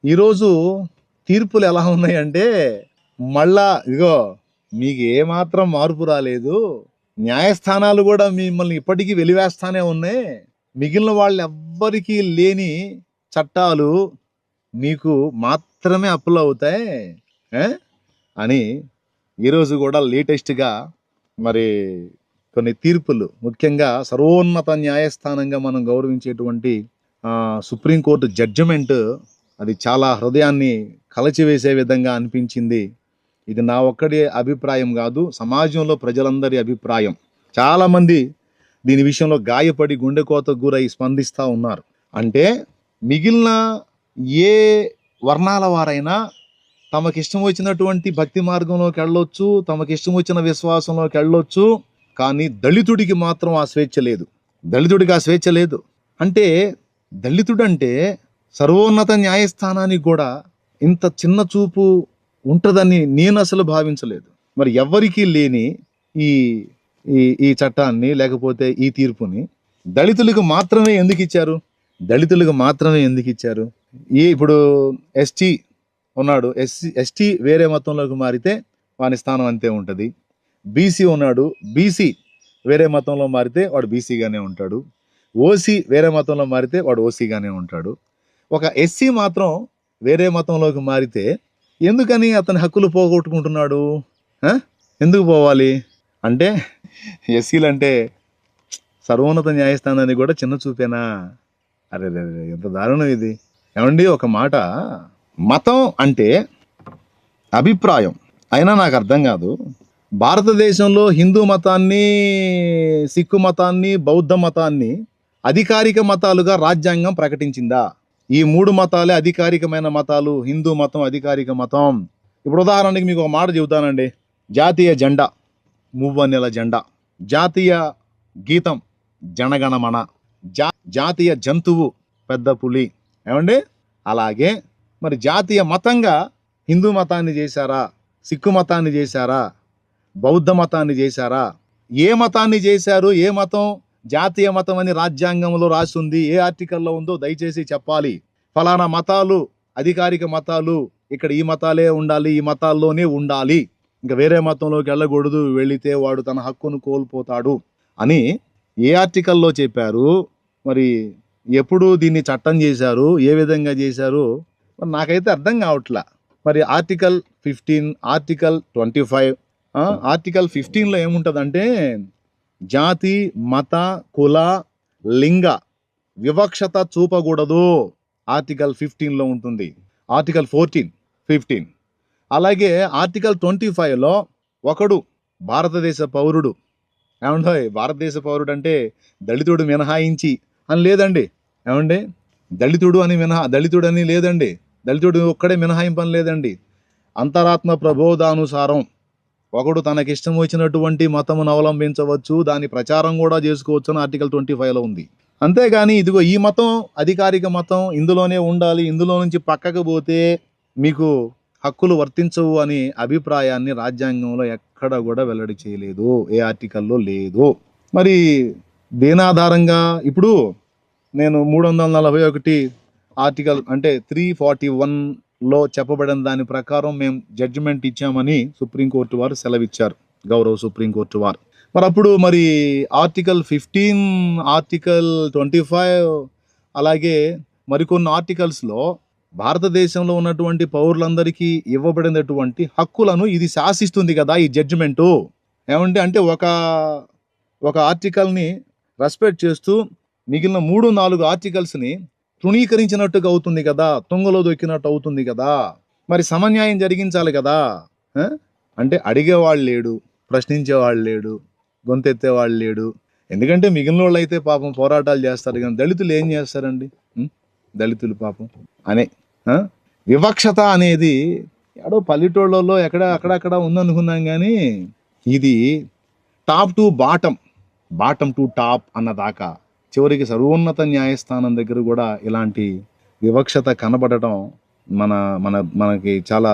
ఈరోజు తీర్పులు ఎలా ఉన్నాయంటే మళ్ళా ఇగో మీకు ఏమాత్రం మార్పు రాలేదు, న్యాయస్థానాలు కూడా మిమ్మల్ని ఇప్పటికీ వెలివేస్తానే ఉన్నాయి, మిగిలిన వాళ్ళు ఎవ్వరికీ లేని చట్టాలు మీకు మాత్రమే అప్లై అవుతాయి అని ఈరోజు కూడా లేటెస్ట్గా మరి కొన్ని తీర్పులు, ముఖ్యంగా సర్వోన్నత న్యాయస్థానంగా మనం గౌరవించేటువంటి సుప్రీంకోర్టు జడ్జిమెంట్ అది చాలా హృదయాన్ని కలచివేసే విధంగా అనిపించింది. ఇది నా ఒక్కడి అభిప్రాయం కాదు, సమాజంలో ప్రజలందరి అభిప్రాయం. చాలామంది దీని విషయంలో గాయపడి గుండెకోతకు గురై స్పందిస్తూ ఉన్నారు. అంటే మిగిలిన ఏ వర్ణాల వారైనా తమకిష్టం వచ్చినటువంటి భక్తి మార్గంలోకి వెళ్ళొచ్చు, తమకిష్టం వచ్చిన విశ్వాసంలోకి వెళ్ళొచ్చు, కానీ దళితుడికి మాత్రం ఆ స్వేచ్ఛ లేదు. దళితుడికి ఆ స్వేచ్ఛ లేదు. అంటే దళితుడంటే సర్వోన్నత న్యాయస్థానానికి కూడా ఇంత చిన్న చూపు ఉంటుందని నేను అసలు భావించలేదు. మరి ఎవ్వరికీ లేని ఈ ఈ చట్టాన్ని లేకపోతే ఈ తీర్పుని దళితులకు మాత్రమే ఎందుకు ఇచ్చారు? దళితులకు మాత్రమే ఎందుకు ఇచ్చారు? ఇప్పుడు ఎస్టీ ఉన్నాడు, ఎస్టీ వేరే మతంలోకి మారితే వాని స్థానం అంతే ఉంటుంది. బీసీ ఉన్నాడు, బీసీ వేరే మతంలో మారితే వాడు బీసీగానే ఉంటాడు. ఓసీ వేరే మతంలో మారితే వాడు ఓసీగానే ఉంటాడు. ఒక ఎస్సీ మాత్రం వేరే మతంలోకి మారితే ఎందుకని అతని హక్కులు పోగొట్టుకుంటున్నాడు? ఎందుకు పోవాలి? అంటే ఎస్సీలు అంటే సర్వోన్నత న్యాయస్థానాన్ని కూడా చిన్న చూపేనా? అరే ఎంత దారుణం ఇది. ఏమండి, ఒక మాట, మతం అంటే అభిప్రాయం అయినా నాకు అర్థం కాదు. భారతదేశంలో హిందూ మతాన్ని, సిక్కు మతాన్ని, బౌద్ధ మతాన్ని అధికారిక మతాలుగా రాజ్యాంగం ప్రకటించిందా? ఈ 3 మతాలే అధికారికమైన మతాలు. హిందూ మతం అధికారిక మతం. ఇప్పుడు ఉదాహరణకి మీకు ఒక మాట చెబుతానండి. జాతీయ జెండా మువ్వన్నెల జెండా, జాతీయ గీతం జనగణమన, జాతీయ జంతువు పెద్ద పులి. ఏమండి, అలాగే మరి జాతీయ మతంగా హిందూ మతాన్ని చేశారా? సిక్కు మతాన్ని చేశారా? బౌద్ధ మతాన్ని చేశారా? ఏ మతాన్ని చేశారు? ఏ మతం జాతీయ మతం అని రాజ్యాంగంలో రాసి ఉంది? ఏ ఆర్టికల్లో ఉందో దయచేసి చెప్పాలి. ఫలానా మతాలు అధికారిక మతాలు, ఇక్కడ ఈ మతాలే ఉండాలి, ఈ మతాల్లోనే ఉండాలి, ఇంకా వేరే మతంలోకి వెళ్ళకూడదు, వెళితే వాడు తన హక్కును కోల్పోతాడు అని ఏ ఆర్టికల్లో చెప్పారు? మరి ఎప్పుడు దీన్ని చట్టం చేశారు? ఏ విధంగా చేశారు? నాకైతే అర్థం కావట్లా. మరి ఆర్టికల్ 15, ఆర్టికల్ 25, ఆర్టికల్ 15లో ఏముంటుందంటే జాతి, మత, కుల, లింగ వివక్షత చూపకూడదు. ఆర్టికల్ 15లో ఉంటుంది. ఆర్టికల్ 14, 15. అలాగే ఆర్టికల్ 25లో ఒకడు భారతదేశ పౌరుడు, ఏమండో భారతదేశ పౌరుడు అంటే దళితుడు మినహాయించి అని లేదండి. ఏమండి, దళితుడు అని లేదండి. దళితుడు ఒక్కడే మినహాయింపని లేదండి. అంతరాత్మ ప్రబోధానుసారం ఒకడు తనకిష్టం వచ్చినటువంటి మతమును అవలంబించవచ్చు, దాని ప్రచారం కూడా చేసుకోవచ్చు అని ఆర్టికల్ 25లో ఉంది. అంతేగాని ఇదిగో ఈ మతం అధికారిక మతం, ఇందులోనే ఉండాలి, ఇందులో నుంచి పక్కకు పోతే మీకు హక్కులు వర్తించవు అనే అభిప్రాయాన్ని రాజ్యాంగంలో ఎక్కడ కూడా వెల్లడి చేయలేదు, ఏ ఆర్టికల్లో లేదు. మరి దేనాధారంగా ఇప్పుడు నేను 341 ఆర్టికల్ అంటే 341లో చెప్పబడిన దాని ప్రకారం మేము జడ్జిమెంట్ ఇచ్చామని సుప్రీంకోర్టు వారు సెలవిచ్చారు, గౌరవ సుప్రీంకోర్టు వారు. మరి అప్పుడు మరి ఆర్టికల్ 15, ఆర్టికల్ 25 అలాగే మరికొన్ని ఆర్టికల్స్లో భారతదేశంలో ఉన్నటువంటి పౌరులందరికీ ఇవ్వబడినటువంటి హక్కులను ఇది శాసిస్తుంది కదా ఈ జడ్జిమెంటు. ఏమంటే అంటే ఒక ఆర్టికల్ని రెస్పెక్ట్ చేస్తూ మిగిలిన 3-4 ఆర్టికల్స్ని తృణీకరించినట్టుగా అవుతుంది కదా, తుంగలో దొక్కినట్టు అవుతుంది కదా. మరి సమన్యాయం జరిగించాలి కదా. అంటే అడిగేవాళ్ళు లేడు, ప్రశ్నించేవాళ్ళు లేడు, గొంతెత్తేవాళ్ళు లేడు. ఎందుకంటే మిగిలిన వాళ్ళు అయితే పాపం పోరాటాలు చేస్తారు, కానీ దళితులు ఏం చేస్తారండి? దళితులు పాపం అనే వివక్షత అనేది ఎక్కడో పల్లెటూళ్ళలో అక్కడక్కడ ఉందనుకున్నాం కానీ ఇది top to bottom, bottom to top అన్నదాకా చివరికి సర్వోన్నత న్యాయస్థానం దగ్గర కూడా ఇలాంటి వివక్షత కనబడటం మనకి చాలా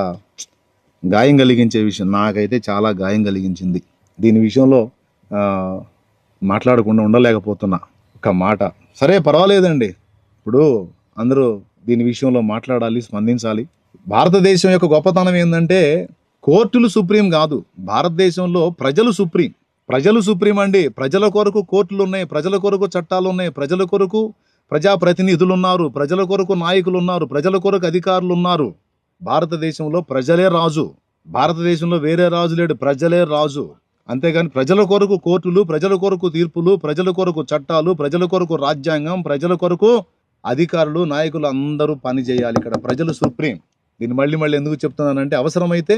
గాయం కలిగించే విషయం. నాకైతే చాలా గాయం కలిగించింది. దీని విషయంలో మాట్లాడకుండా ఉండలేకపోతున్నా. ఒక మాట సరే పర్వాలేదండి, ఇప్పుడు అందరూ దీని విషయంలో మాట్లాడాలి, స్పందించాలి. భారతదేశం యొక్క గొప్పతనం ఏంటంటే కోర్టులు సుప్రీం కాదు, భారతదేశంలో ప్రజలు సుప్రీం. ప్రజలు సుప్రీం అండి. ప్రజల కొరకు కోర్టులు ఉన్నాయి, ప్రజల కొరకు చట్టాలు ఉన్నాయి, ప్రజల కొరకు ప్రజాప్రతినిధులు ఉన్నారు, ప్రజల కొరకు నాయకులు ఉన్నారు, ప్రజల కొరకు అధికారులు ఉన్నారు. భారతదేశంలో ప్రజలే రాజు. భారతదేశంలో వేరే రాజు లేడు, ప్రజలే రాజు. అంతేగాని ప్రజల కొరకు కోర్టులు, ప్రజల కొరకు తీర్పులు, ప్రజల కొరకు చట్టాలు, ప్రజల కొరకు రాజ్యాంగం, ప్రజల కొరకు అధికారులు, నాయకులు అందరూ పని చేయాలి. ఇక్కడ ప్రజలు సుప్రీం. దీన్ని మళ్ళీ ఎందుకు చెప్తున్నానంటే అవసరమైతే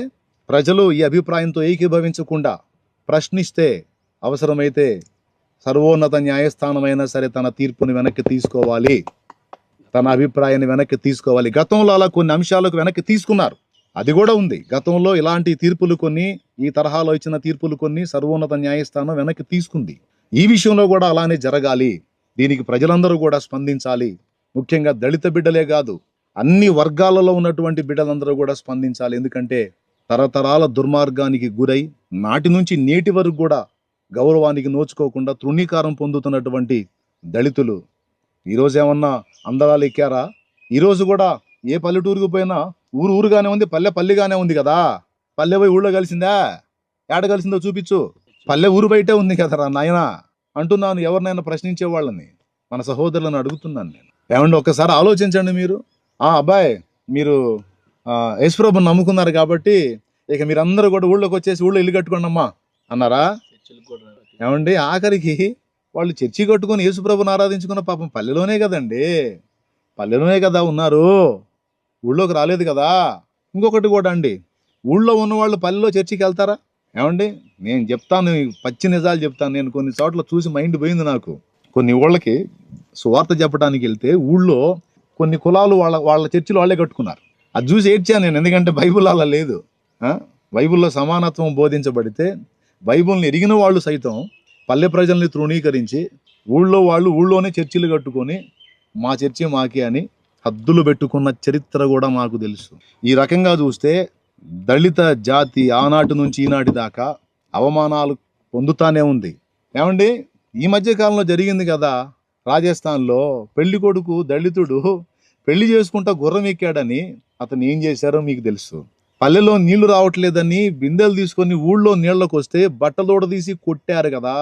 ప్రజలు ఈ అభిప్రాయంతో ఏకీభవించకుండా ప్రశ్నిస్తే, అవసరమైతే సర్వోన్నత న్యాయస్థానమైనా సరే తన తీర్పుని వెనక్కి తీసుకోవాలి, తన అభిప్రాయాన్ని వెనక్కి తీసుకోవాలి. గతంలో అలా కొన్ని అంశాలకు వెనక్కి తీసుకున్నారు, అది కూడా ఉంది. గతంలో ఇలాంటి తీర్పులు కొన్ని, ఈ తరహాలో ఇచ్చిన తీర్పులు కొన్ని సర్వోన్నత న్యాయస్థానం వెనక్కి తీసుకుంది. ఈ విషయంలో కూడా అలానే జరగాలి. దీనికి ప్రజలందరూ కూడా స్పందించాలి. ముఖ్యంగా దళిత బిడ్డలే కాదు, అన్ని వర్గాలలో ఉన్నటువంటి బిడ్డలందరూ కూడా స్పందించాలి. ఎందుకంటే తరతరాల దుర్మార్గానికి గురై నాటి నుంచి నేటి వరకు కూడా గౌరవానికి నోచుకోకుండా తృణీకారం పొందుతున్నటువంటి దళితులు ఈరోజు ఏమన్నా అందరాలు ఎక్కారా? ఈరోజు కూడా ఏ పల్లెటూరుకు పోయినా ఊరుగానే ఉంది, పల్లెగానే ఉంది కదా. పల్లె పోయి ఊళ్ళో కలిసిందా? ఏడ కలిసిందో చూపించు. పల్లె ఊరు బయటే ఉంది కదరా నాయనా అంటున్నాను. ఎవరినైనా ప్రశ్నించే వాళ్ళని, మన సహోదరులను అడుగుతున్నాను నేను. ఏమండి ఒక్కసారి ఆలోచించండి మీరు. అబ్బాయి మీరు యేసుప్రభుని నమ్ముకున్నారు కాబట్టి ఇక మీరందరూ కూడా ఊళ్ళోకి వచ్చేసి ఊళ్ళో ఇల్లు కట్టుకోండి అమ్మా అన్నారా? ఏమండి ఆఖరికి వాళ్ళు చర్చి కట్టుకొని యేసుప్రభుని ఆరాధించుకున్న పాపం పల్లెలోనే కదండి, పల్లెలోనే కదా ఉన్నారు, ఊళ్ళోకి రాలేదు కదా. ఇంకొకటి కూడా అండి, ఊళ్ళో ఉన్న వాళ్ళు పల్లెలో చర్చికి వెళ్తారా? ఏమండి నేను చెప్తాను, పచ్చి నిజాలు చెప్తాను. నేను కొన్ని చోట్ల చూసి మైండ్ పోయింది నాకు. కొన్ని ఊళ్ళకి సువార్త చెప్పడానికి వెళ్తే ఊళ్ళో కొన్ని కులాలు వాళ్ళ చర్చిలు వాళ్ళే కట్టుకున్నారు. అది చూసి ఏడ్చాను నేను, ఎందుకంటే బైబుల్ అలా లేదు. బైబుల్లో సమానత్వం బోధించబడితే బైబుల్ని ఎరిగిన వాళ్ళు సైతం పల్లె ప్రజల్ని తృణీకరించి ఊళ్ళో వాళ్ళు ఊళ్ళోనే చర్చిలు కట్టుకొని మా చర్చి మాకే అని హద్దులు పెట్టుకున్న చరిత్ర కూడా మాకు తెలుసు. ఈ రకంగా చూస్తే దళిత జాతి ఆనాటి నుంచి ఈనాటి దాకా అవమానాలు పొందుతానే ఉంది. ఏమండి ఈ మధ్య కాలంలో జరిగింది కదా రాజస్థాన్లో, పెళ్లి కొడుకు దళితుడు పెళ్లి చేసుకుంటా గుర్రం ఎక్కాడని అతను ఏం చేశారో మీకు తెలుసు. పల్లెలో నీళ్లు రావట్లేదని బిందెలు తీసుకొని ఊళ్ళో నీళ్లకు వస్తే బట్టలోడ తీసి కొట్టారు కదా.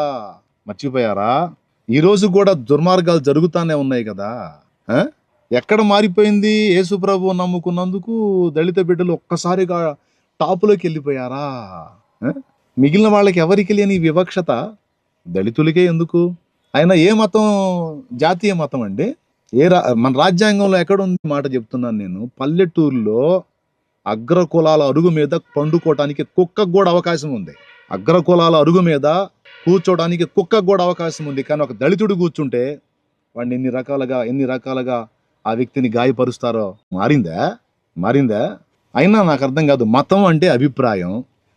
మర్చిపోయారా? ఈరోజు కూడా దుర్మార్గాలు జరుగుతానే ఉన్నాయి కదా. ఎక్కడ మారిపోయింది? యేసుప్రభు నమ్ముకున్నందుకు దళిత బిడ్డలు ఒక్కసారిగా టాపులోకి వెళ్ళిపోయారా? మిగిలిన వాళ్ళకి ఎవరికి లేని వివక్షత దళితులకే ఎందుకు? అయినా ఏ మతం? జాతీయ మతం అండి. మన రాజ్యాంగంలో ఎక్కడుంది మాట చెప్తున్నాను నేను. పల్లెటూరులో అగ్రకులాల అరుగు మీద పండుకోవటానికి కుక్కకు కూడా అవకాశం ఉంది. అగ్రకులాల అరుగు మీద కూర్చోడానికి కుక్కకు కూడా అవకాశం ఉంది. కానీ ఒక దళితుడు కూర్చుంటే వాడిని ఎన్ని రకాలుగా ఆ వ్యక్తిని గాయపరుస్తారో. మారిందా? అయినా నాకు అర్థం కాదు. మతం అంటే అభిప్రాయం.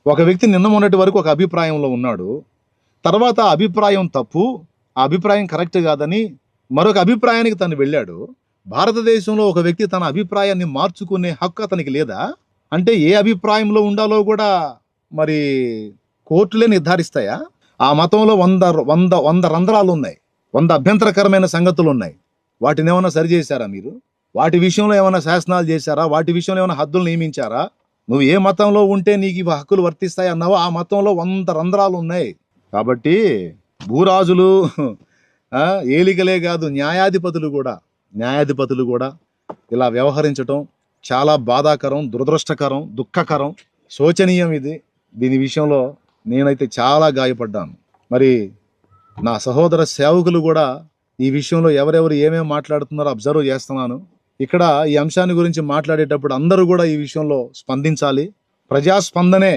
ఒక వ్యక్తి నిన్న మొన్నటి వరకు ఒక అభిప్రాయంలో ఉన్నాడు, తర్వాత ఆ అభిప్రాయం తప్పు, ఆ అభిప్రాయం కరెక్ట్ కాదని మరొక అభిప్రాయానికి తను వెళ్ళాడు. భారతదేశంలో ఒక వ్యక్తి తన అభిప్రాయాన్ని మార్చుకునే హక్కు అతనికి లేదా? అంటే ఏ అభిప్రాయంలో ఉండాలో కూడా మరి కోర్టులే నిర్ధారిస్తాయా? ఆ మతంలో 100 రంధ్రాలు ఉన్నాయి, 100 అభ్యంతరకరమైన సంగతులు ఉన్నాయి. వాటిని ఏమైనా సరిచేశారా మీరు? వాటి విషయంలో ఏమైనా శాసనాలు చేశారా? వాటి విషయంలో ఏమైనా హద్దులు నియమించారా? నువ్వు ఏ మతంలో ఉంటే నీకు ఇవి హక్కులు వర్తిస్తాయి అన్నావో ఆ మతంలో 100 రంధ్రాలు ఉన్నాయి. కాబట్టి భూరాజులు ఏలికలే కాదు, న్యాయాధిపతులు కూడా ఇలా వ్యవహరించటం చాలా బాధాకరం, దురదృష్టకరం, దుఃఖకరం, శోచనీయం. దీని విషయంలో నేనైతే చాలా గాయపడ్డాను. మరి నా సహోదర సేవకులు కూడా ఈ విషయంలో ఎవరెవరు ఏమేమి మాట్లాడుతున్నారో అబ్జర్వ్ చేస్తున్నాను. ఇక్కడ ఈ అంశాన్ని గురించి మాట్లాడేటప్పుడు అందరూ కూడా ఈ విషయంలో స్పందించాలి. ప్రజాస్పందనే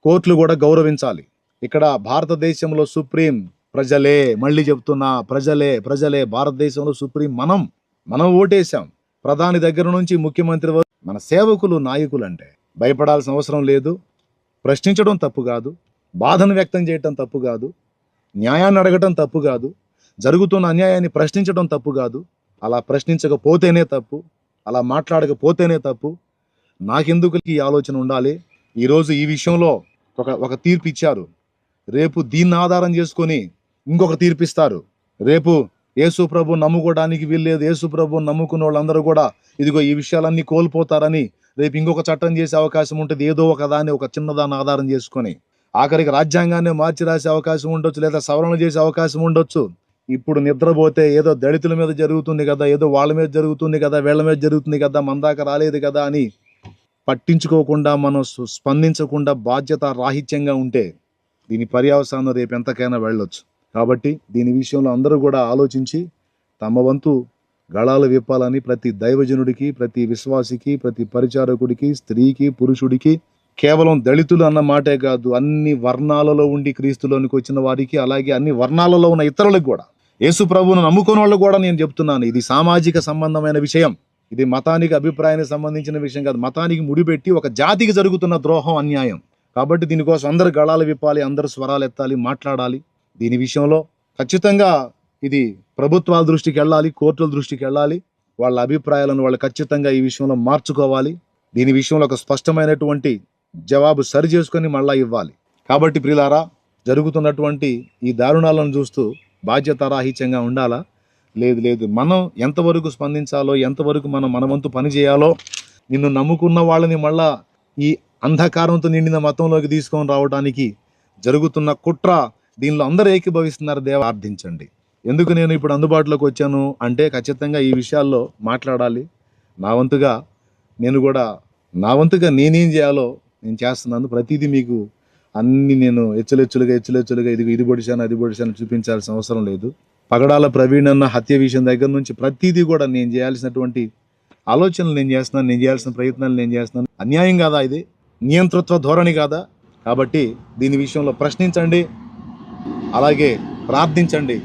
కోర్టులు కూడా గౌరవించాలి. ఇక్కడ భారతదేశంలో సుప్రీం ప్రజలే. మళ్ళీ చెప్తున్నా, ప్రజలే. భారతదేశంలో సుప్రీం మనం ఓటేశాం. ప్రధాని దగ్గర నుంచి ముఖ్యమంత్రి వరకు మన సేవకులు, నాయకులు అంటే భయపడాల్సిన అవసరం లేదు. ప్రశ్నించడం తప్పు కాదు, బాధను వ్యక్తం చేయటం తప్పు కాదు, న్యాయాన్ని అడగటం తప్పు కాదు, జరుగుతున్న అన్యాయాన్ని ప్రశ్నించడం తప్పు కాదు. అలా ప్రశ్నించకపోతేనే తప్పు, అలా మాట్లాడకపోతేనే తప్పు. నాకెందుకు ఈ ఆలోచన ఉండాలి? ఈరోజు ఈ విషయంలో ఒక తీర్పు ఇచ్చారు, రేపు దీన్ని ఆధారం చేసుకొని ఇంకొక తీర్పిస్తారు. రేపు యేసు ప్రభు నమ్ముకోవడానికి వీల్లేదు, యేసు ప్రభు నమ్ముకున్న వాళ్ళందరూ కూడా ఇదిగో ఈ విషయాలన్నీ కోల్పోతారని రేపు ఇంకొక చట్టం చేసే అవకాశం ఉంటుంది. ఏదో ఒక దాన్ని, ఒక చిన్నదాన్ని ఆధారం చేసుకొని ఆఖరికి రాజ్యాంగాన్ని మార్చి రాసే అవకాశం ఉండొచ్చు, లేదా సవరణ చేసే అవకాశం ఉండొచ్చు. ఇప్పుడు నిద్రపోతే ఏదో దళితుల మీద జరుగుతుంది కదా, ఏదో వాళ్ళ మీద జరుగుతుంది కదా, వీళ్ళ మీద జరుగుతుంది కదా, మన దాకా రాలేదు కదా అని పట్టించుకోకుండా, మనం స్పందించకుండా బాధ్యత రాహిత్యంగా ఉంటే దీని పర్యవసానం రేపు ఎంతకైనా వెళ్ళొచ్చు. కాబట్టి దీని విషయంలో అందరూ కూడా ఆలోచించి తమ వంతు గళాలు విప్పాలని ప్రతి దైవజనుడికి, ప్రతి విశ్వాసికి, ప్రతి పరిచారకుడికి, స్త్రీకి, పురుషుడికి, కేవలం దళితులు అన్న మాటే కాదు, అన్ని వర్ణాలలో ఉండి క్రీస్తులోనికి వచ్చిన వారికి, అలాగే అన్ని వర్ణాలలో ఉన్న ఇతరులకు కూడా, యేసు ప్రభువును నమ్ముకున్న వాళ్ళు కూడా నేను చెప్తున్నాను, ఇది సామాజిక సంబంధమైన విషయం. ఇది మతానికి, అభిప్రాయానికి సంబంధించిన విషయం కాదు. మతానికి ముడిపెట్టి ఒక జాతికి జరుగుతున్న ద్రోహం, అన్యాయం. కాబట్టి దీనికోసం అందరు గళాలు విప్పాలి, అందరు స్వరాలు ఎత్తాలి, మాట్లాడాలి. దీని విషయంలో ఖచ్చితంగా ఇది ప్రభుత్వాల దృష్టికి వెళ్ళాలి, కోర్టుల దృష్టికి వెళ్ళాలి. వాళ్ళ అభిప్రాయాలను వాళ్ళు ఖచ్చితంగా ఈ విషయంలో మార్చుకోవాలి. దీని విషయంలో ఒక స్పష్టమైనటువంటి జవాబు సరి చేసుకొని మళ్ళా ఇవ్వాలి. కాబట్టి ప్రియులారా, జరుగుతున్నటువంటి ఈ దారుణాలను చూస్తూ బాధ్యతారాహిత్యంగా ఉండాలా? లేదు. మనం ఎంతవరకు స్పందించాలో, ఎంతవరకు మనం మన వంతు పని చేయాలో, నిన్ను నమ్ముకున్న వాళ్ళని మళ్ళా ఈ అంధకారంతో నిండిన మతంలోకి తీసుకొని రావడానికి జరుగుతున్న కుట్ర, దీనిలో అందరూ ఏకీభవిస్తున్నారు. దేవా ప్రార్థించండి. ఎందుకు నేను ఇప్పుడు అందుబాటులోకి వచ్చాను అంటే ఖచ్చితంగా ఈ విషయాల్లో మాట్లాడాలి. నా వంతుగా నేనేం చేయాలో నేను చేస్తున్నాను. ప్రతిదీ మీకు అన్ని నేను హెచ్చులెచ్చులుగా ఇది పొడిచాను, అది పొడిచాను చూపించాల్సిన అవసరం లేదు. పగడాల ప్రవీణ్ అన్న హత్య విషయం దగ్గర నుంచి ప్రతిదీ కూడా నేను చేయాల్సినటువంటి ఆలోచనలు నేను చేస్తున్నాను, నేను చేయాల్సిన ప్రయత్నాలు నేను చేస్తున్నాను. అన్యాయం కాదా ఇది? నియంతృత్వ ధోరణి కాదా? కాబట్టి దీని విషయంలో ప్రశ్నించండి, అలాగే ప్రార్థించండి.